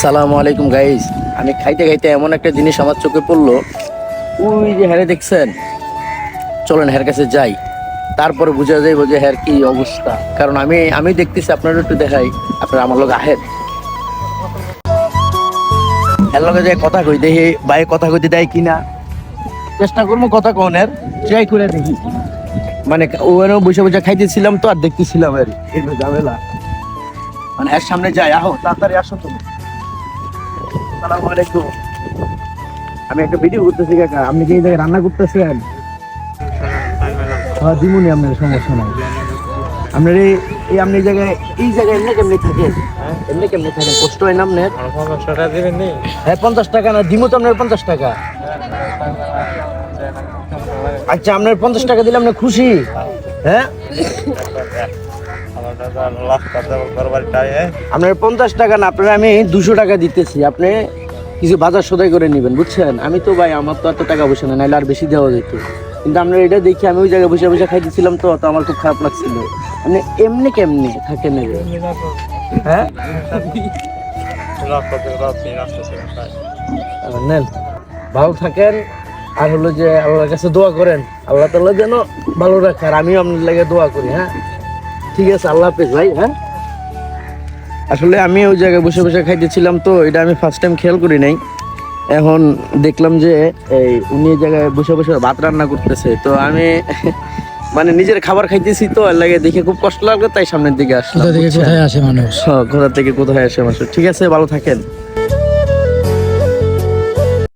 সালামু আলাইকুম গাইস। আমি খাইতে খাইতে এমন একটা জিনিস আমার চোখে পড়লো, ওই যে হ্যারে দেখছেন, চলেন হ্যার কাছে যাই, তারপরে বোঝা যাইব যে হ্যার কি অবস্থা। কারণ আমি আমি দেখতেছি, আপনারা একটু দেখাই, আপনারা আমার লোক আহেন, হ্যার লগে যে কথা কই দেখি ভাই কথা কইতে দেয় কিনা, চেষ্টা করবো কথা কনের, ট্রাই করে দেখি। মানে ওখানেও বসে বসে খাইতেছিলাম তো, আর দেখতেছিলাম আর এই ঝামেলা। মানে এর সামনে যাই, আহো তাড়াতাড়ি আসো তুমি। আসসালামু আলাইকুম। আমি একটা ভিডিও করতেছি কাকা, আপনি কি এই জায়গায় রান্না করতেছেন? হ্যাঁ দিমুনি, আপনার সমস্যা নাই। আপনার এই আপনি এই জায়গায় এমনি কেমনি থাকেন? এমনি কেমনি থাকেন, কষ্ট হয় না আপনার? 50 টাকা দিবেন নি? হ্যাঁ 50 টাকা না, দিমু তো আপনার 50 টাকা। আচ্ছা আপনার 50 টাকা দিলে আপনি খুশি? হ্যাঁ আপনার 50 টাকা না, আপনার আমি 200 টাকা দিতেছি, আপনি কিছু বাজার সদাই করে নেবেন, বুঝছেন? আমি তো ভাই, আমার তো এত টাকা পয়সা না, নাহলে আর বেশি দেওয়া যেত। কিন্তু আপনার এটা দেখি আমি ওই জায়গায় বসে বসে খাইতেছিলাম তো আমার খুব খারাপ লাগছিল। আপনি এমনি কেমনি থাকেন? হ্যাঁ নেন, ভালো থাকেন। আর হলো যে আল্লাহর কাছে দোয়া করেন, আল্লাহ তাআলা যেন ভালো রাখে, আর আমিও আপনার লাগে দোয়া করি। হ্যাঁ ঠিক আছে, আল্লাহ হাফেজ ভাই। হ্যাঁ আসলে আমি ওই জায়গায় বসে বসে খাইতেছিলাম তো, এটা আমি ফার্স্ট টাইম খেয়াল করি নাই। এখন দেখলাম যে এই উনি এই জায়গায় বসে বসে ভাত রান্না করতেছে, তো আমি মানে নিজের খাবার খাইতেছি তো, আর লাগে দেখে খুব কষ্ট লাগলো, তাই সামনের দিকে আসলাম। কোথা থেকে কোথায় আসে মানুষ? কোথা থেকে কোথায় আসে মানুষ। ঠিক আছে, ভালো থাকেন।